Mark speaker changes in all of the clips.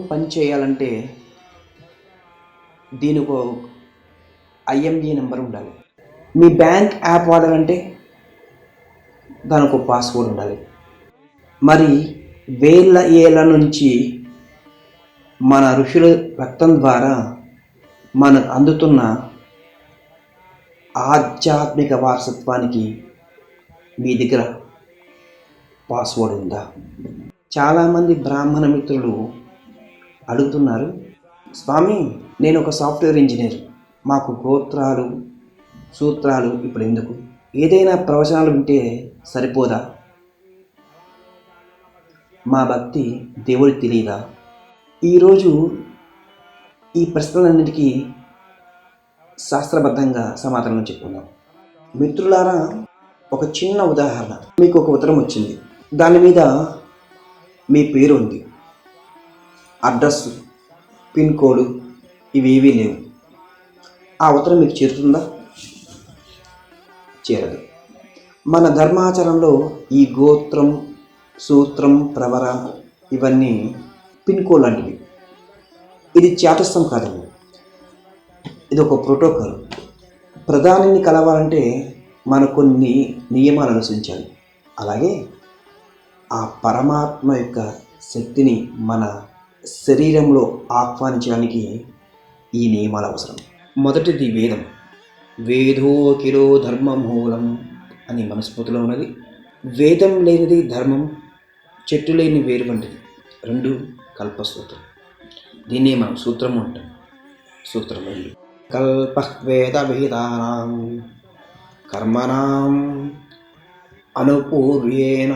Speaker 1: పని చేయాలంటే దీనికి ఐఎంఈ నెంబర్ ఉండాలి. మీ బ్యాంక్ యాప్ వాడాలంటే దానికి ఒక పాస్వర్డ్ ఉండాలి. మరి వేల ఏళ్ళ నుంచి మన ఋషుల రక్తం ద్వారా మనకు అందుతున్న ఆధ్యాత్మిక వారసత్వానికి మీ దగ్గర పాస్వర్డ్ ఉందా? చాలామంది బ్రాహ్మణ మిత్రులు అడుగుతున్నారు, స్వామి నేను ఒక సాఫ్ట్వేర్ ఇంజనీర్, మాకు గోత్రాలు సూత్రాలు ఇప్పుడు ఎందుకు? ఏదైనా ప్రవచనాలు వింటే సరిపోదా? మా భక్తి దేవుడికి తెలియదా? ఈరోజు ఈ ప్రశ్నలన్నిటికీ శాస్త్రబద్ధంగా సమాధానం చెప్పుకుందాం. మిత్రులారా, ఒక చిన్న ఉదాహరణ. మీకు ఒక ఉత్తరం వచ్చింది, దాని మీద మీ పేరు ఉంది, అడ్రస్, పిన్ కోడ్ ఇవేవీ లేవు. ఆ ఉత్తరం మీకు చేరుతుందా? చేరదు. మన ధర్మాచరణలో ఈ గోత్రం, సూత్రం, ప్రవర ఇవన్నీ పిన్ కోడ్ లాంటివి. ఇది చాటస్థం కాదండి, ఇది ఒక ప్రోటోకాల్. ప్రధానిని కలవాలంటే మనం కొన్ని నియమాలు అనుసరించాలి. అలాగే ఆ పరమాత్మ యొక్క శక్తిని మన శరీరంలో ఆహ్వానించడానికి ఈ నియమాలు అవసరం. మొదటిది వేదం. వేదోకిలో ధర్మమూలం అని మనస్ఫూర్తిలో ఉన్నది. వేదం లేనిది ధర్మం, చెట్టు లేని వేరు వంటిది. రెండు కల్పసూత్రం. దీన్నే మనం సూత్రము అంటాం. సూత్రం రెండు. కల్ప వేద వేదానాం కర్మణాం అనుపూర్యేణ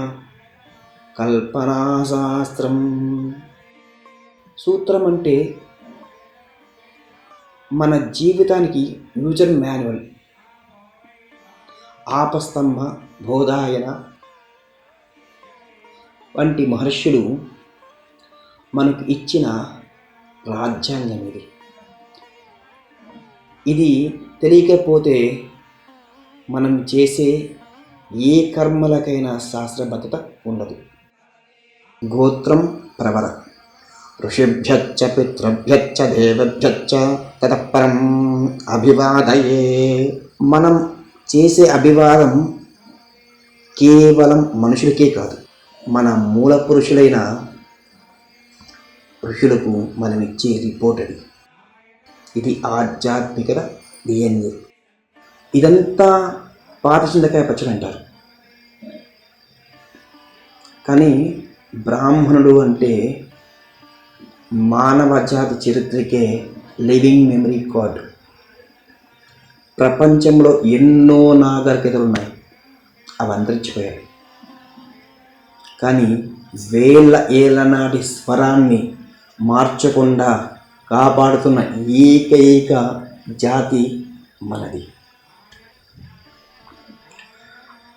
Speaker 1: కల్పనాశాస్త్రం. సూత్రం అంటే మన జీవితానికి యూజర్ మాన్యువల్. ఆపస్తంభ, బోధాయన వంటి మహర్షులు మనకు ఇచ్చిన రాజ్యాంగం ఇది. ఇది తెలియకపోతే మనం చేసే ఏ కర్మలకైనా శాస్త్రబద్ధత ఉండదు. గోత్రం, ప్రవర. ఋషిభ్యశ్చ పితృభ్యశ్చ దేవభ్యశ్చ తతః పరం అభివాదయే. మనం చేసే అభివాదం కేవలం మనుషులకే కాదు, మన మూల పురుషులైన ఋషులకు మనం ఇచ్చే రిపోర్ట్ అది. ఇది ఆధ్యాత్మికత డిఎన్ఏ. ఇదంతా పాత చింతకాయ పచ్చడి అంటారు. కానీ బ్రాహ్మణుడు అంటే మానవ జాతి చరిత్రకే లివింగ్ మెమరీ కార్డ్. ప్రపంచంలో ఎన్నో నాగరికతలు ఉన్నాయి, అవి అంతరించిపోయాయి. కానీ వేల ఏళ్ళ నాటి స్వరాన్ని మార్చకుండా కాపాడుతున్న ఏకైక జాతి మనది.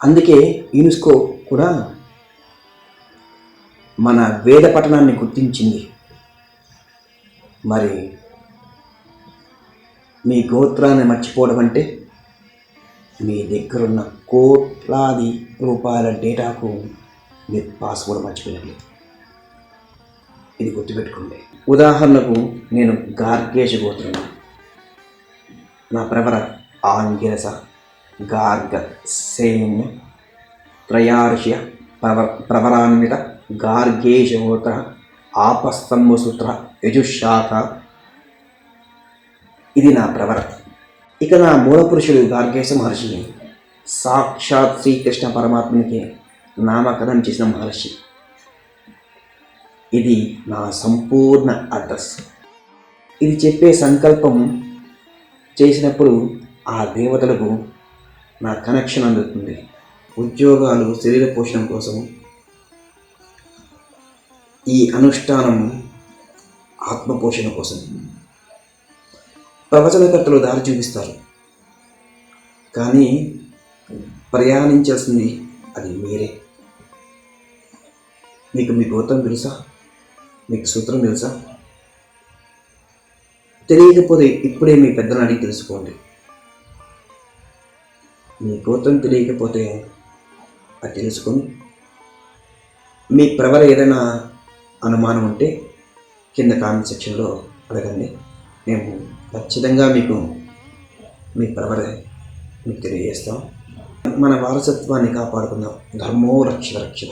Speaker 1: అందుకే యునెస్కో కూడా మన వేద పఠనాన్ని గుర్తించింది. మరి మీ గోత్రాన్ని మర్చిపోవడం అంటే మీ దగ్గరున్న కోట్లాది రూపాయల డేటాకు మీరు పాస్వర్డ్ మర్చిపోయినట్లే. ఇది గుర్తుపెట్టుకోండి. ఉదాహరణకు నేను గార్గేష గోత్రం, నా ప్రవర ఆంగిరస, గార్గ, సేన్య, త్రయార్ష్య, ప్రవరాన్విత, గార్గేష గోత్ర, ఆపస్తంభ సూత్ర, యజుశాఖ. ఇది నా ప్రవర. ఇక నా మూల పురుషుడు గార్గేశ మహర్షిని సాక్షాత్ శ్రీకృష్ణ పరమాత్మనికి నామకరణం చేసిన మహర్షి. ఇది నా సంపూర్ణ అడ్రస్. ఇది చెప్పే సంకల్పం చేసినప్పుడు ఆ దేవతలకు నా కనెక్షన్ అందుతుంది. ఉద్యోగాలు, శరీర పోషణ కోసం ఈ అనుష్ఠానం ఆత్మపోషణ కోసం. ప్రవచనకర్తలు దారి చూపిస్తారు, కానీ ప్రయాణించాల్సింది అది మీరే. మీకు మీ గోత్రం తెలుసా? మీకు సూత్రం తెలుసా? తెలియకపోతే ఇప్పుడే మీ పెద్దలను అడిగి తెలుసుకోండి. మీ గోత్రం తెలియకపోతే అది తెలుసుకొని మీ ప్రవర ఏదైనా అనుమానం ఉంటే కింద కామెంట్ సెక్షన్లో అడగండి. మేము ఖచ్చితంగా మీ ప్రవర మీకు తెలియజేస్తాం. మన వారసత్వాన్ని కాపాడుకుందాం. ధర్మో రక్షిత రక్షిత.